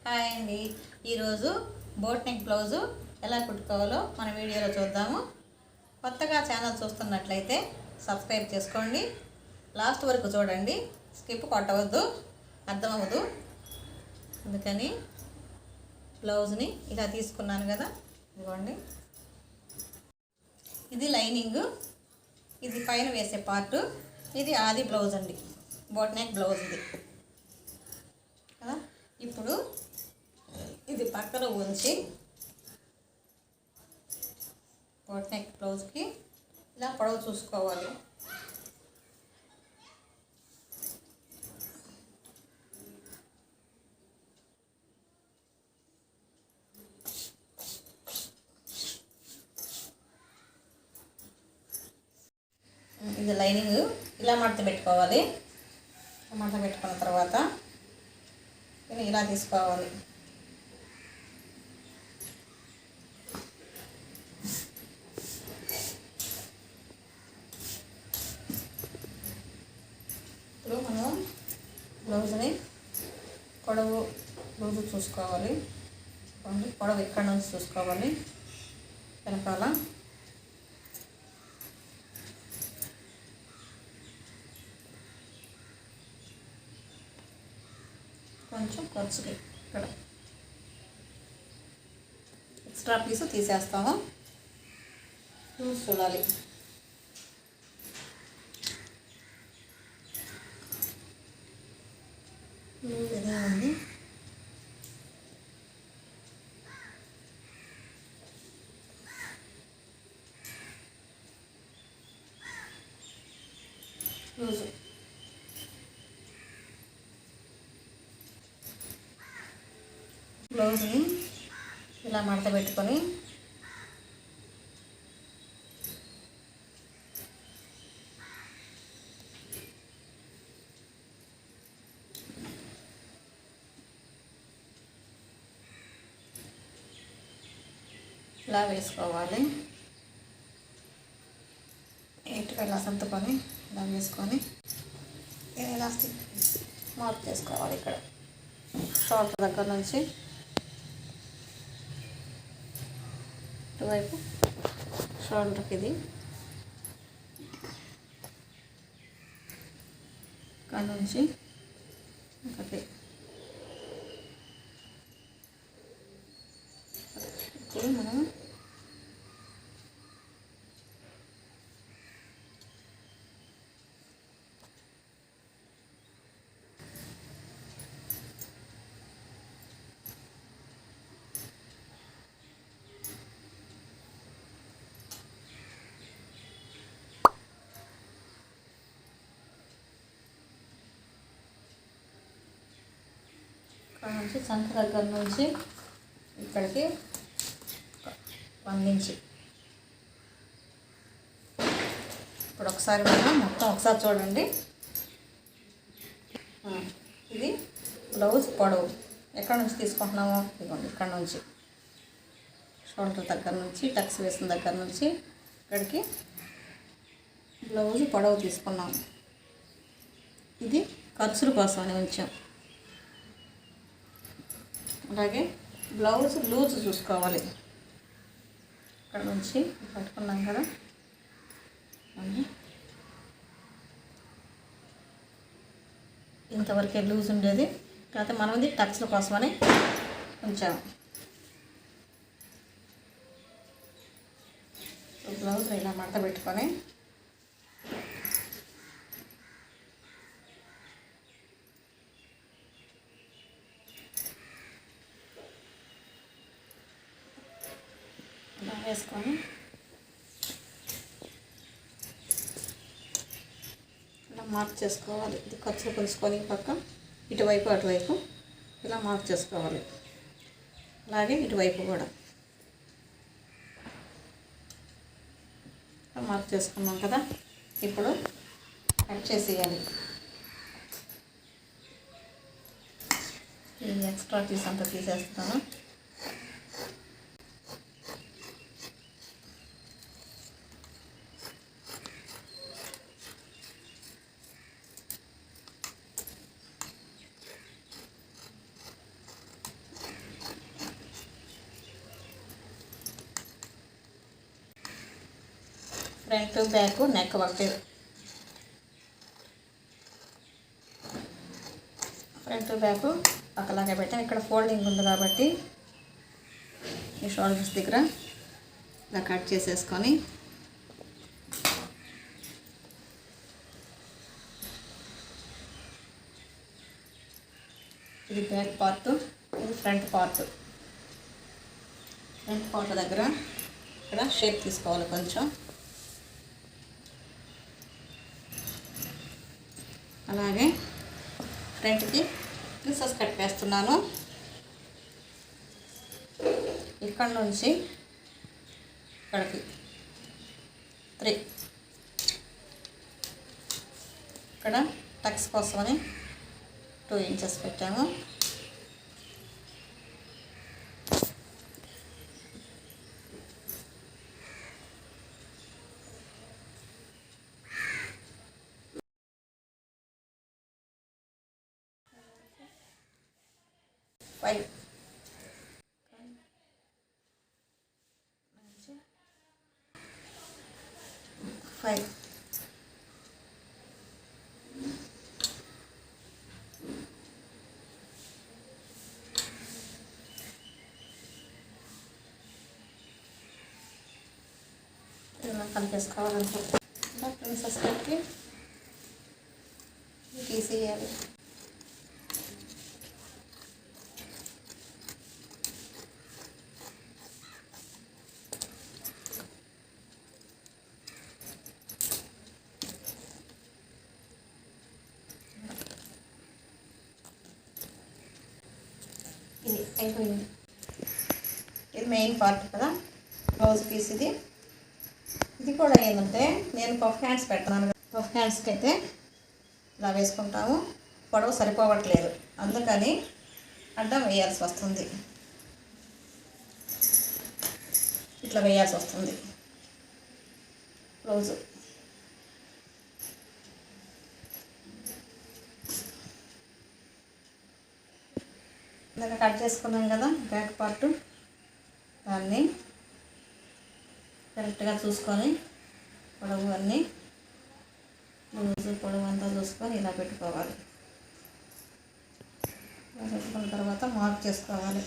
Hi అండి. ఈరోజు boat neck blouse ఎలా కుట్టుకోవాలో మన వీడియోలో చూద్దాము. కొత్తగా ఛానల్ చూస్తున్నట్లయితే సబ్స్క్రైబ్ చేసుకోండి. లాస్ట్ వరకు చూడండి, స్కిప్ కొట్టవద్దు, అర్థమవ్వదు. అందుకని బ్లౌజ్ని ఇలా తీసుకున్నాను కదా, ఇదిగోండి. ఇది లైనింగ్, ఇది పైన వేసే పార్టు, ఇది ఆది బ్లౌజ్ అండి, బోట్ నెక్ బ్లౌజ్ ఇది కదా. ఇప్పుడు ఇది పక్కన ఉంచి బోట్ నెక్ బ్లౌజ్కి ఇలా పొడవు చూసుకోవాలి. ఇది లైనింగ్ ఇలా మడత పెట్టుకోవాలి. మడత పెట్టుకున్న తర్వాత ఇలా తీసుకోవాలి. ఇప్పుడు మనం బ్లౌజ్ని పొడవు లూజు చూసుకోవాలి. పొడవు ఇక్కడ నుంచి చూసుకోవాలి. వెనకాల కొంచెం ఖర్చుకి ఇక్కడ ఎక్స్ట్రా పీసు తీసేస్తాము. లూజ్ చూడాలి. లూజ్ ఎలా ఉంది? లూజు బ్లౌజ్ని ఇలా మడత పెట్టుకొని ఇలా వేసుకోవాలి. నీట్గా ఇలా సర్దుకొని ఇలా వేసుకొని ఎలాస్టిక్ మార్క్ చేసుకోవాలి. ఇక్కడ షోల్డర్ దగ్గర నుంచి ఇటువైపు షోల్డర్కి ఇది ఇక్కడ నుంచి ఒకటి. ఇప్పుడు మనం ఇక్కడ నుంచి చంక దగ్గర నుంచి ఇక్కడికి 1 ఇంచ్. ఇప్పుడు ఒకసారి మనం మొత్తం ఒకసారి చూడండి. ఇది బ్లౌజ్ పొడవు ఎక్కడ నుంచి తీసుకుంటున్నామో ఇదిగోండి, ఇక్కడ నుంచి షోల్డర్ దగ్గర నుంచి టక్స్ వేసిన దగ్గర నుంచి ఇక్కడికి బ్లౌజ్ పొడవు తీసుకున్నాము. ఇది ఖర్చుల కోసం అని ఉంచాం. అలాగే బ్లౌజ్ లూజ్ చూసుకోవాలి. ఇక్కడ నుంచి పట్టుకున్నాం కదా, ఇంతవరకే లూజ్ ఉండేది, కాకపోతే మనది టక్స్ల కోసమని ఉంచాము. బ్లౌజ్ ఇలా మడత పెట్టుకొని ఇలా వేసుకొని ఇలా మార్క్ చేసుకోవాలి. ఇది ఖర్చులు కొలుసుకొని పక్క ఇటువైపు అటువైపు ఇలా మార్క్ చేసుకోవాలి. అలాగే ఇటువైపు కూడా మార్క్ చేసుకున్నాం కదా. ఇప్పుడు కట్ చేసేయాలి. ఈ ఎక్స్ట్రా పీస్ అంతా తీసేస్తాను. ఫ్రంట్ బ్యాక్ నెక్ ఒకటి, ఫ్రంట్ బ్యాక్ ఒకలాగే పెట్టాను. ఇక్కడ ఫోల్డింగ్ ఉంది కాబట్టి ఈ షోల్డర్స్ దగ్గర ఇలా కట్ చేసేసుకొని ఇది బ్యాక్ పార్ట్, ఇది ఫ్రంట్ పార్ట్. ఫ్రంట్ పార్ట్ దగ్గర ఇక్కడ షేప్ తీసుకోవాలి కొంచెం. అలాగే ఫ్రంట్కి ప్రిన్సెస్ కట్ వేస్తున్నాను. ఇక్కడ నుంచి ఇక్కడికి 3, ఇక్కడ టక్స్ కోసమని 2 ఇంచెస్ పెట్టాము. ఫైవ్ 5 ఇలా కలిపేసుకోవాలనుకుంటున్నా. ప్రిన్సెస్ కట్కి తీసేయాలి. ఇది అయిపోయింది. ఇది మెయిన్ పార్ట్ కదా, బ్లౌజ్ పీస్. ఇది కూడా ఏంటంటే నేను పఫ్ హ్యాండ్స్ పెడుతున్నాను. పఫ్ హ్యాండ్స్కి అయితే ఇలా వేసుకుంటాము. పొడవు సరిపోవట్లేదు, అందుకని అడ్డం వేయాల్సి వస్తుంది. ఇట్లా వేయాల్సి వస్తుంది బ్లౌజు. ఇందాక కట్ చేసుకున్నాం కదా బ్యాక్ పార్ట్, దాన్ని కరెక్ట్గా చూసుకొని పొడవు అన్నీ లూజు పొడవు అంతా చూసుకొని ఇలా పెట్టుకోవాలి. ఇలా పెట్టుకున్న తర్వాత మార్క్ చేసుకోవాలి.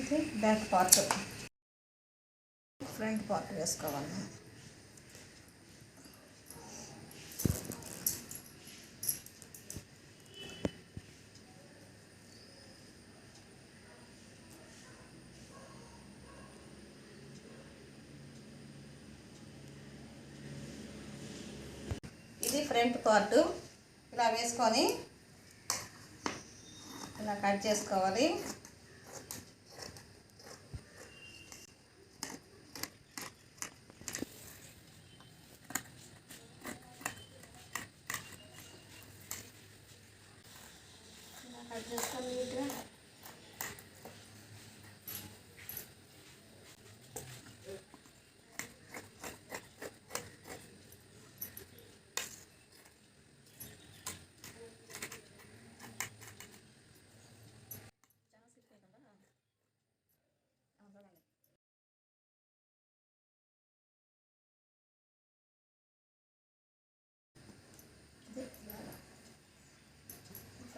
ఇది బ్యాక్ పార్ట్. ఫ్రంట్ పార్ట్ వేసుకోవాలి. ఇది ఫ్రంట్ పార్ట్. ఇలా వేసుకొని ఇలా కట్ చేసుకోవాలి.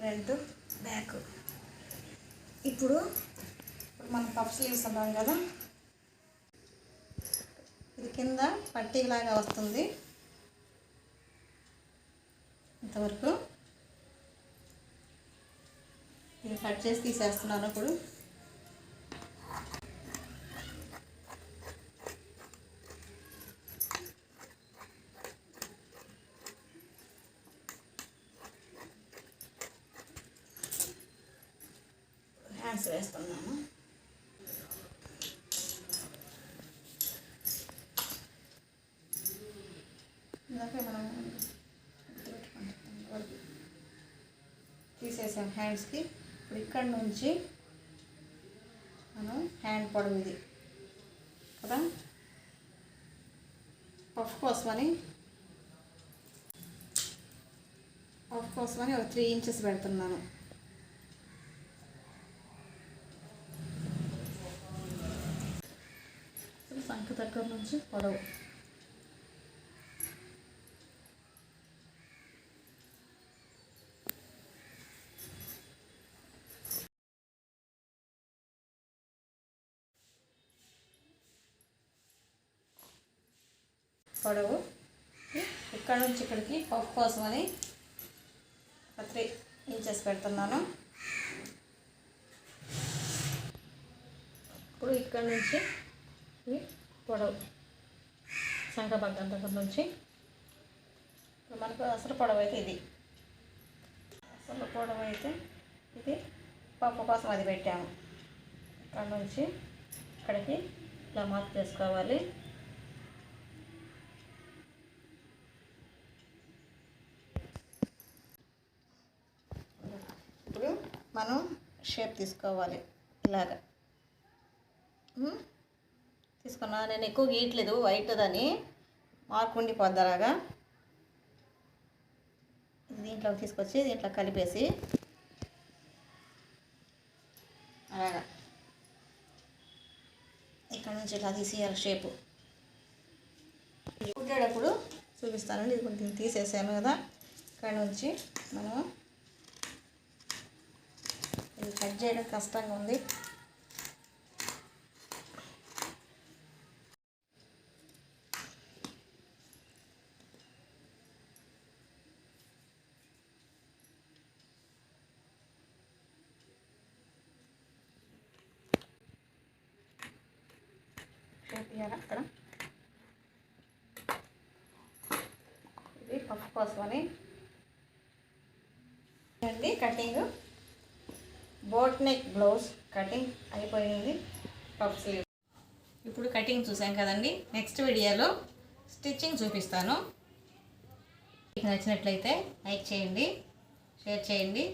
Front back. ఇప్పుడు మనం పఫ్ స్లీవ్స్ అన్నాం కదా, ఇది కింద పట్టీలాగా వస్తుంది. ఇంతవరకు ఇది కట్ చేసి తీసేస్తున్నాను. ఇప్పుడు హ్యాండ్స్ వేస్తున్నాను. ఇందాకే మనం తీసేసాం హ్యాండ్స్కి. ఇప్పుడు ఇక్కడ నుంచి మనం హ్యాండ్ పొడవు ఇది కదా, పఫ్ కోసమని ఒక 3 ఇంచెస్ పెడుతున్నాను. సంఖ దగ్గర నుంచి పొడవు ఇక్కడ నుంచి ఇక్కడికి పఫ్ కోసమని 3 ఇంచెస్ పెడుతున్నాను. ఇప్పుడు ఇక్కడ నుంచి పొడవు సంఖ భాగం దగ్గర నుంచి మనకు అసలు పొడవు అయితే ఇది, అసలు పొడవు అయితే ఇది పప్పు కోసం అది పెట్టాము. ఇక్కడ నుంచి ఇక్కడికి ఇలా మార్క్ చేసుకోవాలి. ఇప్పుడు మనం షేప్ తీసుకోవాలి. ఇలాగా తీసుకున్నా. నేను ఎక్కువ గీయట్లేదు, వైట్ అని మార్క్ ఉండిపోద్ది. అలాగా దీంట్లోకి తీసుకొచ్చి దీంట్లో కలిపేసి అలాగా ఇక్కడ నుంచి ఇలా తీసేయాలి షేపు. కుట్టేటప్పుడు చూపిస్తానండి. ఇది కొంచెం తీసేసాను కదా, ఇక్కడ నుంచి మనం ఇది కట్ చేయడం కష్టంగా ఉంది. అక్కడ ఇది పఫ్ కోసమని అండి cutting. Boat neck blouse cutting అయిపోయింది. Puff sleeve. ఇప్పుడు కటింగ్ చూసాం కదండి. నెక్స్ట్ వీడియోలో స్టిచ్చింగ్ చూపిస్తాను. మీకు నచ్చినట్లయితే లైక్ చేయండి, షేర్ చేయండి.